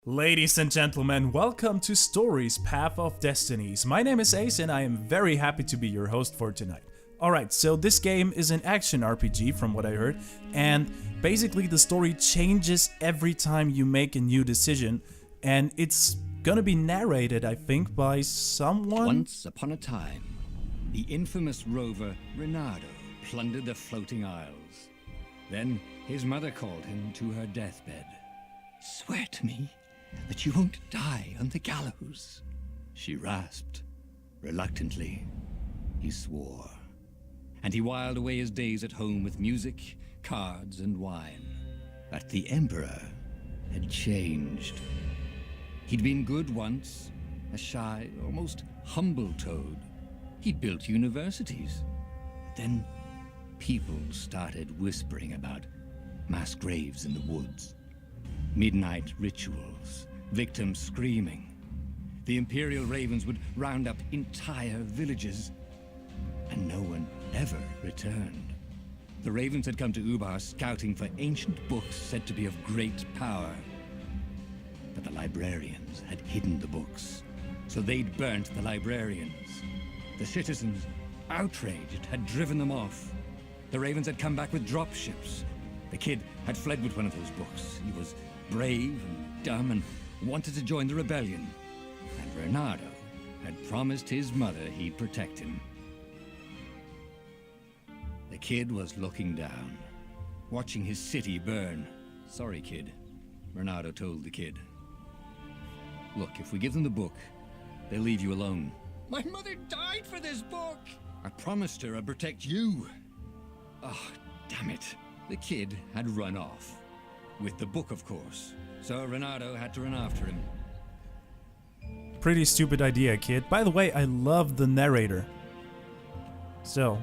Ladies and gentlemen, welcome to Stories Path of Destinies. My name is Ace and I am very happy to be your host for tonight. Alright, so this game is an action RPG from what I heard, and basically the story changes every time you make a new decision, and it's gonna be narrated, I think, by someone. Once upon a time, the infamous rover Reynardo plundered the floating isles. Then his mother called him to her deathbed. "Swear to me that you won't die on the gallows," she rasped. Reluctantly, he swore. And he whiled away his days at home with music, cards, and wine. But the Emperor had changed. He'd been good once, a shy, almost humble toad. He'd built universities. Then people started whispering about mass graves in the woods. Midnight rituals, victims screaming. The Imperial Ravens would round up entire villages, and no one ever returned. The Ravens had come to Ubar scouting for ancient books said to be of great power. But the librarians had hidden the books, so they'd burnt the librarians. The citizens, outraged, had driven them off. The Ravens had come back with dropships. The kid had fled with one of those books. He was brave and dumb and wanted to join the rebellion. And Reynardo had promised his mother he'd protect him. The kid was looking down, watching his city burn. "Sorry, kid," Reynardo told the kid. "Look, if we give them the book, they'll leave you alone." "My mother died for this book!" "I promised her I'd protect you." "Oh, damn it." The kid had run off. With the book, of course. So Reynardo had to run after him. Pretty stupid idea, kid. By the way, I love the narrator. So,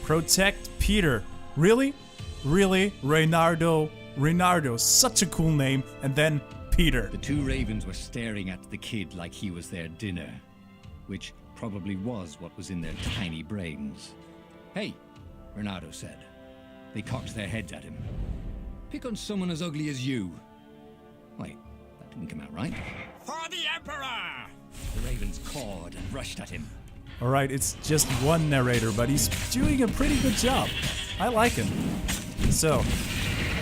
protect Peter. Really? Really? Reynardo, such a cool name. And then Peter. The two ravens were staring at the kid like he was their dinner, which probably was what was in their tiny brains. "Hey," Reynardo said. They cocked their heads at him. "Pick on someone as ugly as you." Wait, that didn't come out right. "For the Emperor!" The ravens cawed and rushed at him. Alright, it's just one narrator, but he's doing a pretty good job. I like him. So,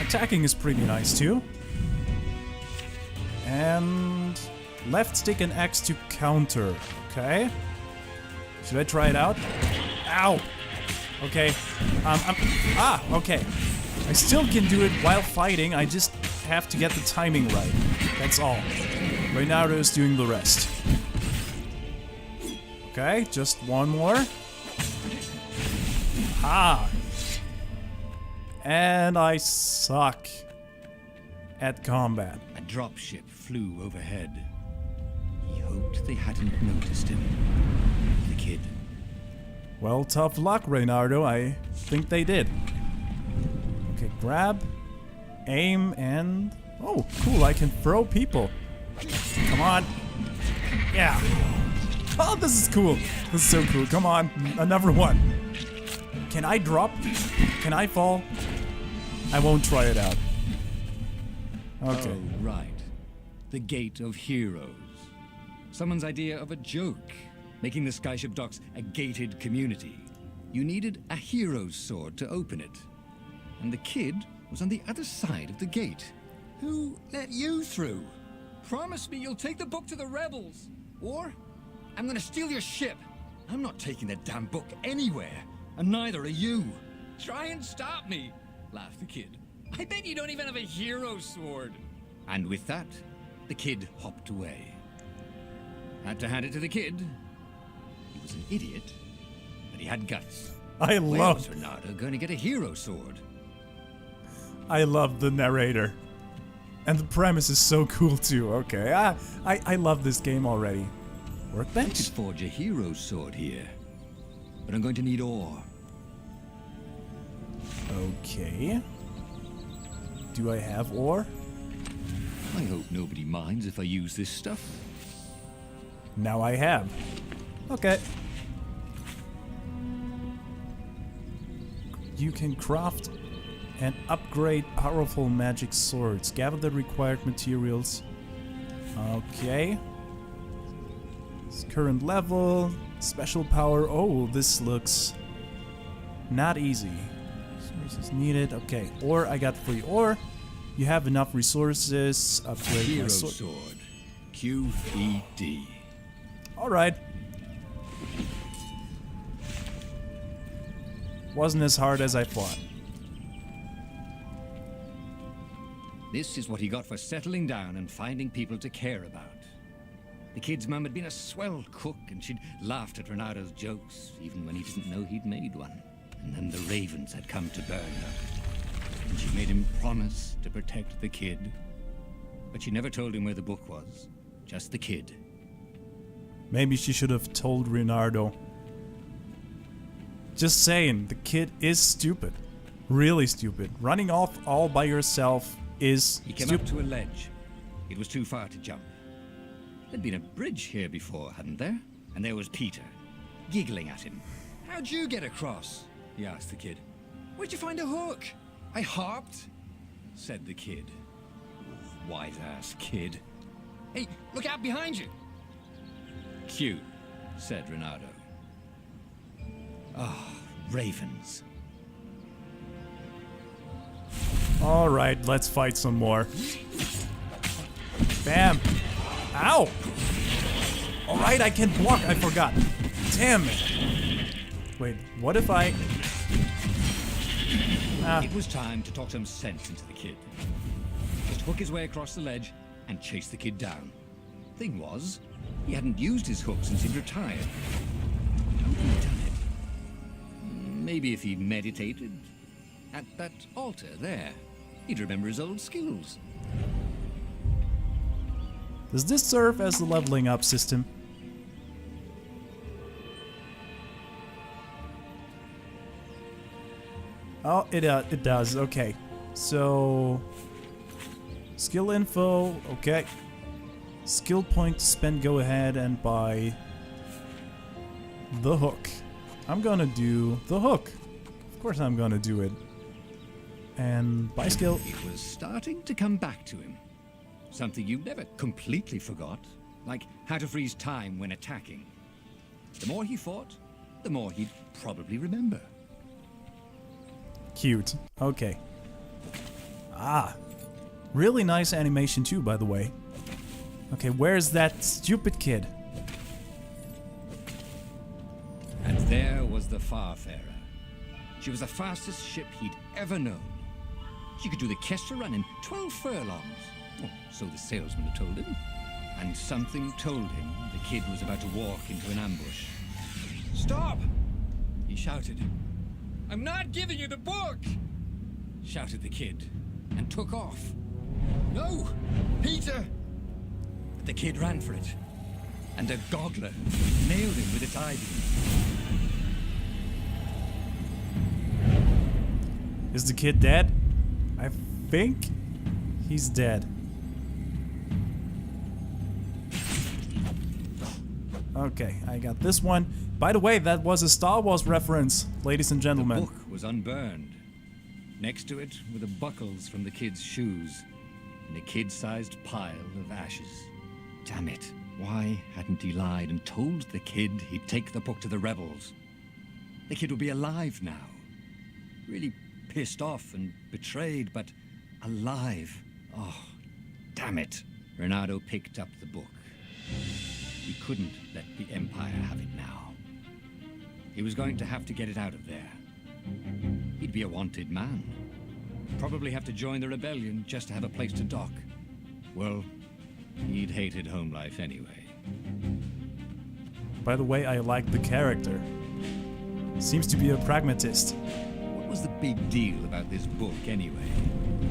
attacking is pretty nice too. And left stick and X to counter. Okay. Should I try it out? Ow! Okay. Okay. I still can do it while fighting, I just have to get the timing right. That's all. Reynardo is doing the rest. Okay, just one more. Ah! And I suck at combat. A dropship flew overhead. He hoped they hadn't noticed him. The kid. Well, tough luck, Reynardo. I think they did. Okay, grab, aim, and... Oh, cool, I can throw people. Come on. Yeah. Oh, this is cool. This is so cool. Come on, another one. Can I drop? Can I fall? I won't try it out. Okay. Oh, right. The Gate of Heroes. Someone's idea of a joke, making the Skyship docks a gated community. You needed a hero's sword to open it. And the kid was on the other side of the gate. "Who let you through? Promise me you'll take the book to the rebels, or I'm gonna steal your ship." "I'm not taking that damn book anywhere, and neither are you." "Try and stop me," laughed the kid. "I bet you don't even have a hero sword." And with that, the kid hopped away. Had to hand it to the kid. He was an idiot, but he had guts. I Where love... was Reynardo going to get a hero sword? I love the narrator. And the premise is so cool too. Okay, I love this game already. I Workbench? could forge a hero sword here, but I'm going to need ore. Okay. Do I have ore? I hope nobody minds if I use this stuff. Now I have. Okay. You can craft and upgrade powerful magic swords. Gather the required materials. Okay. It's current level. Special power. Oh, this looks not easy. Resources needed. Okay. Ore. I got free ore. You have enough resources. Upgrade Hero my sword. sword. QED. Alright. Wasn't as hard as I thought. This is what he got for settling down and finding people to care about. The kid's mum had been a swell cook and she'd laughed at Renado's jokes, even when he didn't know he'd made one. And then the ravens had come to burn her. And she made him promise to protect the kid. But she never told him where the book was. Just the kid. Maybe she should have told Renardo. Just saying, the kid is stupid. Really stupid. Running off all by yourself is He came up to a ledge. It was too far to jump. There'd been a bridge here before, hadn't there? And there was Peter, giggling at him. "How'd you get across?" he asked the kid. "Where'd you find a hook?" "I hopped," said the kid. White-ass kid. "Hey, look out behind you!" "Cute," said Renardo. Ah, ravens. Alright, let's fight some more. Bam! Ow! Alright, I can block, I forgot. Damn it. Wait, what if I... It was time to talk some sense into the kid. Just hook his way across the ledge and chase the kid down. Thing was, he hadn't used his hook since he'd retired. How had he done it? Maybe if he meditated at that altar there, he'd remember his old skills. Does this serve as a leveling up system? Oh, it does. Okay. So... skill info. Okay. Skill point to spend. Go ahead and buy the hook. I'm gonna do the hook. Of course I'm gonna do it. And buy skill. It was starting to come back to him. Something you never completely forgot. Like how to freeze time when attacking. The more he fought, the more he'd probably remember. Cute. Okay. Ah. Really nice animation too, by the way. Okay, where's that stupid kid? And there was the Farfarer. She was the fastest ship he'd ever known. She could do the Kester run in 12 furlongs. Oh, so the salesman had told him. And something told him the kid was about to walk into an ambush. "Stop!" he shouted. "I'm not giving you the book!" shouted the kid, and took off. "No! Peter!" But the kid ran for it, and a goggler nailed him with its eye beam. Is the kid dead? I think he's dead. Okay, I got this one. By the way, that was a Star Wars reference, ladies and gentlemen. The book was unburned. Next to it were the buckles from the kid's shoes, and a kid-sized pile of ashes. Damn it. Why hadn't he lied and told the kid he'd take the book to the rebels? The kid would be alive now. Really pissed off and betrayed, but alive. Oh, damn it. Renato picked up the book. He couldn't let the Empire have it now. He was going to have to get it out of there. He'd be a wanted man. Probably have to join the rebellion just to have a place to dock. Well, he'd hated home life anyway. By the way, I like the character. Seems to be a pragmatist. What was the big deal about this book anyway?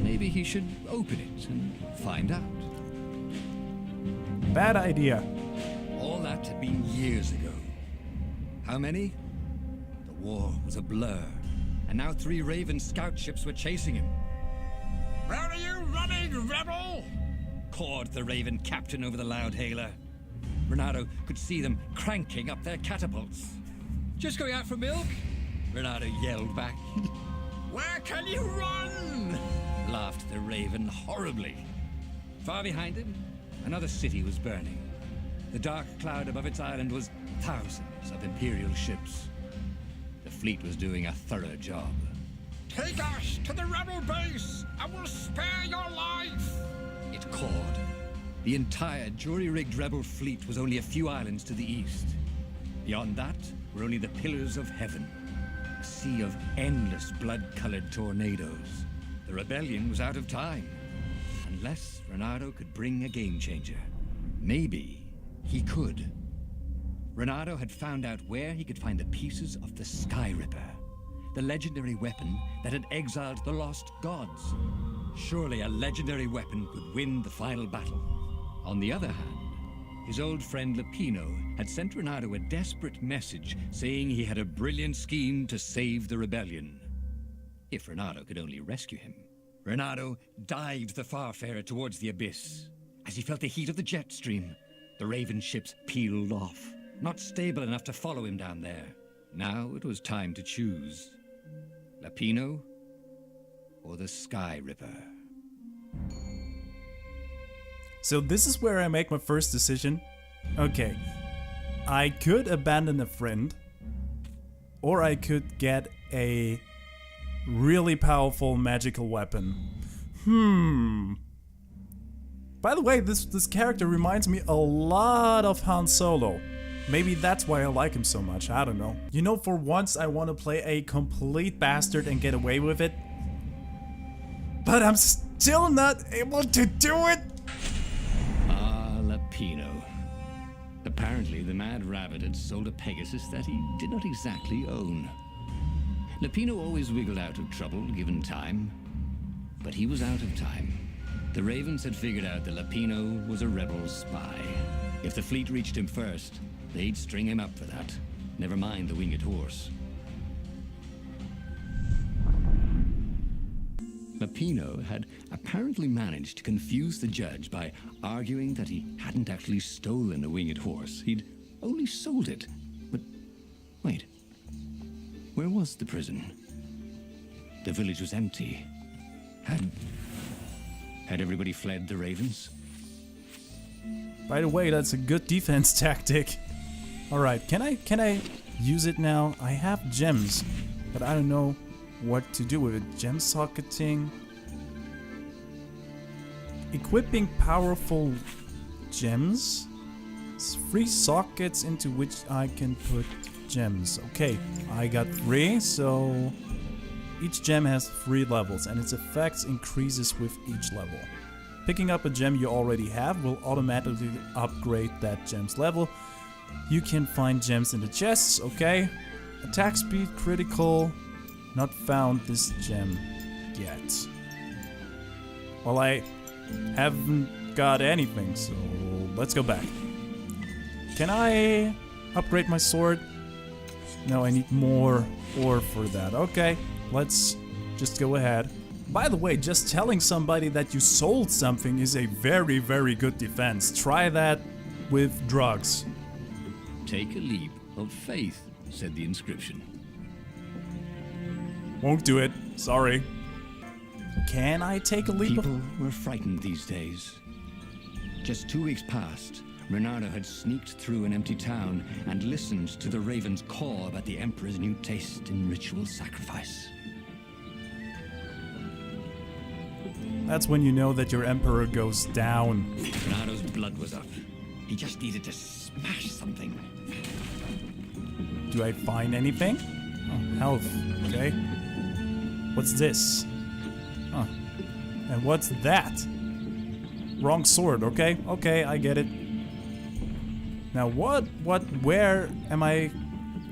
Maybe he should open it and find out. Bad idea. All that had been years ago. How many? The war was a blur, and now 3 Raven scout ships were chasing him. "Where are you running, rebel?" cawed the Raven captain over the loudhailer. Renato could see them cranking up their catapults. "Just going out for milk?" Renato yelled back. Where can you run? Laughed the raven horribly. Far behind him, another city was burning. The dark cloud above its island was thousands of Imperial ships. The fleet was doing a thorough job. Take us to the rebel base! I will spare your life! It called. The entire jury-rigged rebel fleet was only a few islands to the east. Beyond that were only the pillars of heaven. A sea of endless blood-colored tornadoes. The rebellion was out of time. Unless Reynardo could bring a game-changer. Maybe he could. Reynardo had found out where he could find the pieces of the Sky Ripper, the legendary weapon that had exiled the lost gods. Surely a legendary weapon could win the final battle. On the other hand, his old friend Lapino had sent Reynardo a desperate message saying he had a brilliant scheme to save the rebellion. If Reynardo could only rescue him. Reynardo dived the Farfarer towards the abyss. As he felt the heat of the jet stream, the Raven ships peeled off, not stable enough to follow him down there. Now it was time to choose. Lapino or the Sky Ripper. So this is where I make my first decision. Okay, I could abandon a friend, or I could get a really powerful magical weapon. By the way, this character reminds me a lot of Han Solo. Maybe that's why I like him so much, I don't know. You know, for once I want to play a complete bastard and get away with it. But I'm still not able to do it! Lapino. Apparently, the Mad Rabbit had sold a Pegasus that he did not exactly own. Lapino always wiggled out of trouble, given time. But he was out of time. The Ravens had figured out that Lapino was a rebel spy. If the fleet reached him first, they'd string him up for that. Never mind the winged horse. Lapino had apparently managed to confuse the judge by arguing that he hadn't actually stolen a winged horse. He'd only sold it. But wait, where was the prison? The village was empty. Had everybody fled the Ravens? By the way, that's a good defense tactic. Alright, can I use it now? I have gems, but I don't know what to do with it. Gem socketing. Equipping powerful gems. It's 3 sockets into which I can put gems. Okay, I got 3, so each gem has 3 levels and its effects increases with each level. Picking up a gem you already have will automatically upgrade that gem's level. You can find gems in the chests, okay. Attack speed, critical. Not found this gem yet. Well, I haven't got anything, so let's go back. Can I upgrade my sword? No, I need more ore for that. Okay, let's just go ahead. By the way, just telling somebody that you sold something is a very, very good defense. Try that with drugs. Take a leap of faith, said the inscription. Won't do it. Sorry. Can I take a leap? People were frightened these days. Just 2 weeks past, Reynardo had sneaked through an empty town and listened to the Raven's call about the Emperor's new taste in ritual sacrifice. That's when you know that your Emperor goes down. Reynardo's blood was up. He just needed to smash something. Do I find anything? Oh, health. Okay. What's this? Huh. And what's that? Wrong sword, okay? Okay, I get it. Now where am I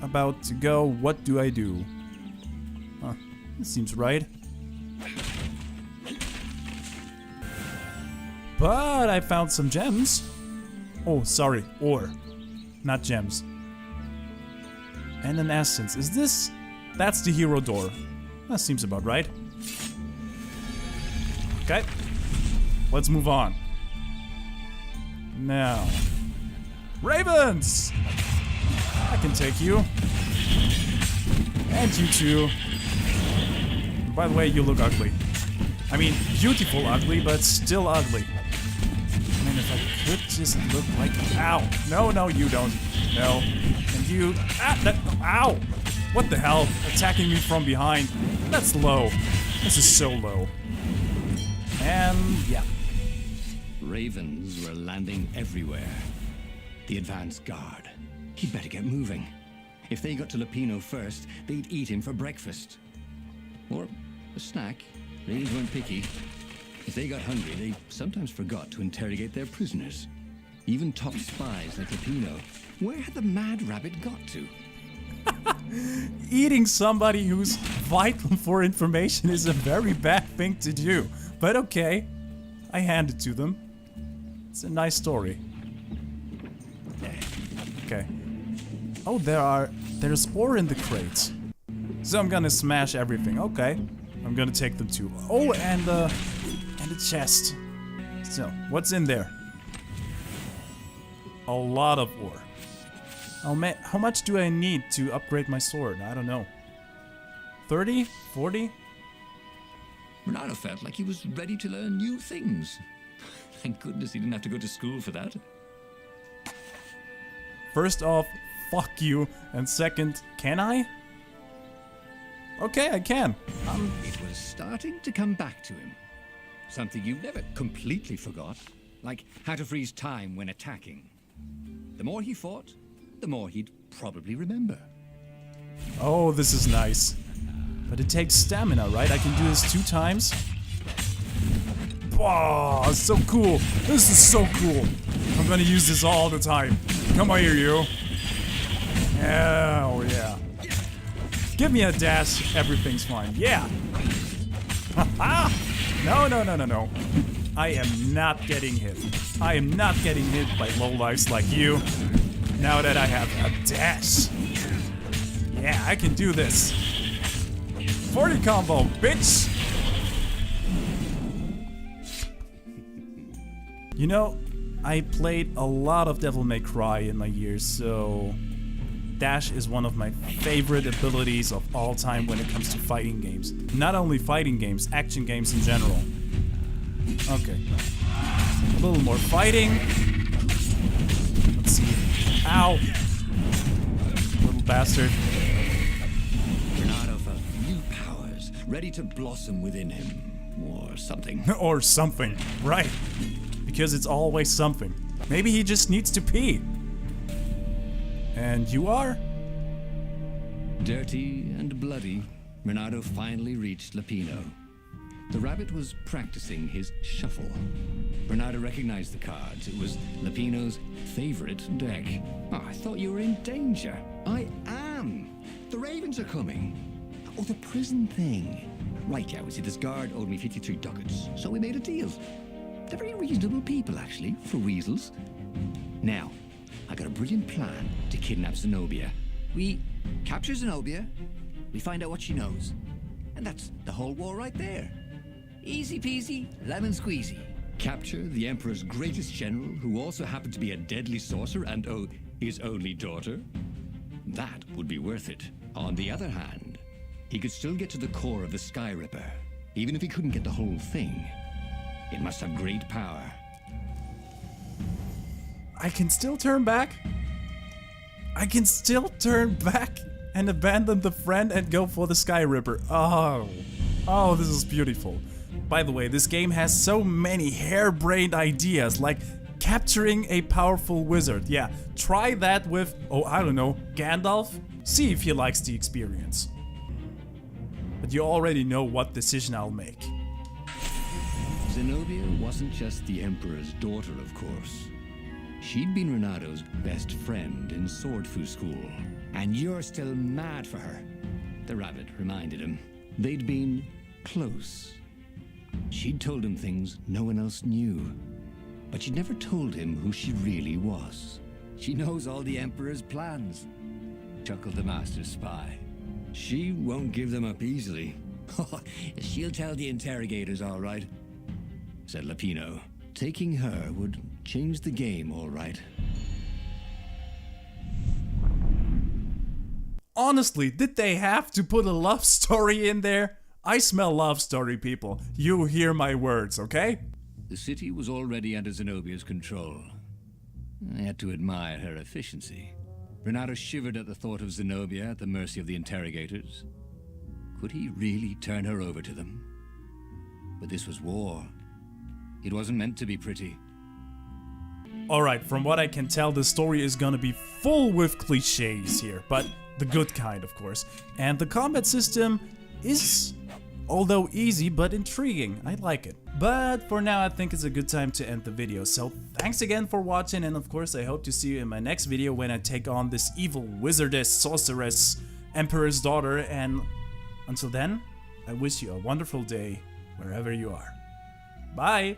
about to go? What do I do? Huh, this seems right. But I found some gems. Oh, sorry, ore, not gems. And an essence. Is this? That's the hero door. That seems about right. Okay, let's move on. Now, Ravens! I can take you. And you too. By the way, you look ugly. I mean, beautiful ugly, but still ugly. I mean, if I could just look like... Ow! No, no, you don't. No. And you... Ow! What the hell? Attacking me from behind. That's low. This is so low. And... yeah. Ravens were landing everywhere. The advance guard. He'd better get moving. If they got to Lupino first, they'd eat him for breakfast. Or a snack. Ravens weren't picky. If they got hungry, they sometimes forgot to interrogate their prisoners. Even top spies like Lupino. Where had the mad rabbit got to? Eating somebody who's vital for information is a very bad thing to do. But okay, I hand it to them. It's a nice story. Okay. Oh, there's ore in the crates. So I'm gonna smash everything. Okay. I'm gonna take them too. Oh, and a chest. So, what's in there? A lot of ore. Oh man, how much do I need to upgrade my sword? I don't know. 30? 40? Renato felt like he was ready to learn new things. Thank goodness he didn't have to go to school for that. First off, fuck you. And second, can I? Okay, I can. It was starting to come back to him. Something you never completely forgot. Like how to freeze time when attacking. The more he fought, the more he'd probably remember. Oh, this is nice. But it takes stamina, right? I can do this 2 times. Wow, so cool. This is so cool. I'm gonna use this all the time. Come on here, you. Oh, yeah. Give me a dash, everything's fine. Yeah. No, no, no, no, no. I am not getting hit. I am not getting hit by lowlifes like you. Now that I have a dash. Yeah, I can do this. 40 combo, bitch! You know, I played a lot of Devil May Cry in my years, so... Dash is one of my favorite abilities of all time when it comes to fighting games. Not only fighting games, action games in general. Okay. A little more fighting. Let's see. Ow! Little bastard. Renato felt new powers ready to blossom within him. Or something. Or something, right. Because it's always something. Maybe he just needs to pee. And you are? Dirty and bloody, Renato finally reached Lupino. The rabbit was practicing his shuffle. Renato recognized the cards. It was Lupino's favorite deck. Oh, I thought you were in danger. I am. The ravens are coming. Oh, the prison thing. Right, yeah, see, this guard owed me 53 ducats, so we made a deal. They're very reasonable people, actually, for weasels. Now, I got a brilliant plan to kidnap Zenobia. We capture Zenobia, we find out what she knows, and that's the whole war right there. Easy peasy, lemon squeezy. Capture the Emperor's greatest general, who also happened to be a deadly sorcerer and, oh, his only daughter. That would be worth it. On the other hand, he could still get to the core of the Sky Ripper, even if he couldn't get the whole thing. It must have great power. I can still turn back? I can still turn back and abandon the friend and go for the Sky Ripper. Oh. Oh, this is beautiful. By the way, this game has so many harebrained ideas, like capturing a powerful wizard. Yeah, try that with, oh, I don't know, Gandalf? See if he likes the experience. But you already know what decision I'll make. Zenobia wasn't just the Emperor's daughter, of course. She'd been Renato's best friend in Swordfu school. And you're still mad for her, the rabbit reminded him. They'd been close. She'd told him things no one else knew. But she'd never told him who she really was. She knows all the Emperor's plans, chuckled the master spy. She won't give them up easily. She'll tell the interrogators, all right, said Lupino. Taking her would change the game, all right. Honestly, did they have to put a love story in there? I smell love story, people. You hear my words, okay? The city was already under Zenobia's control. I had to admire her efficiency. Renato shivered at the thought of Zenobia at the mercy of the interrogators. Could he really turn her over to them? But this was war. It wasn't meant to be pretty. Alright, from what I can tell, the story is gonna be full with cliches here, but the good kind, of course. And the combat system is, although easy, but intriguing. I like it. But for now, I think it's a good time to end the video. So thanks again for watching, and of course I hope to see you in my next video when I take on this evil wizardess, sorceress, emperor's daughter, and until then, I wish you a wonderful day wherever you are. Bye!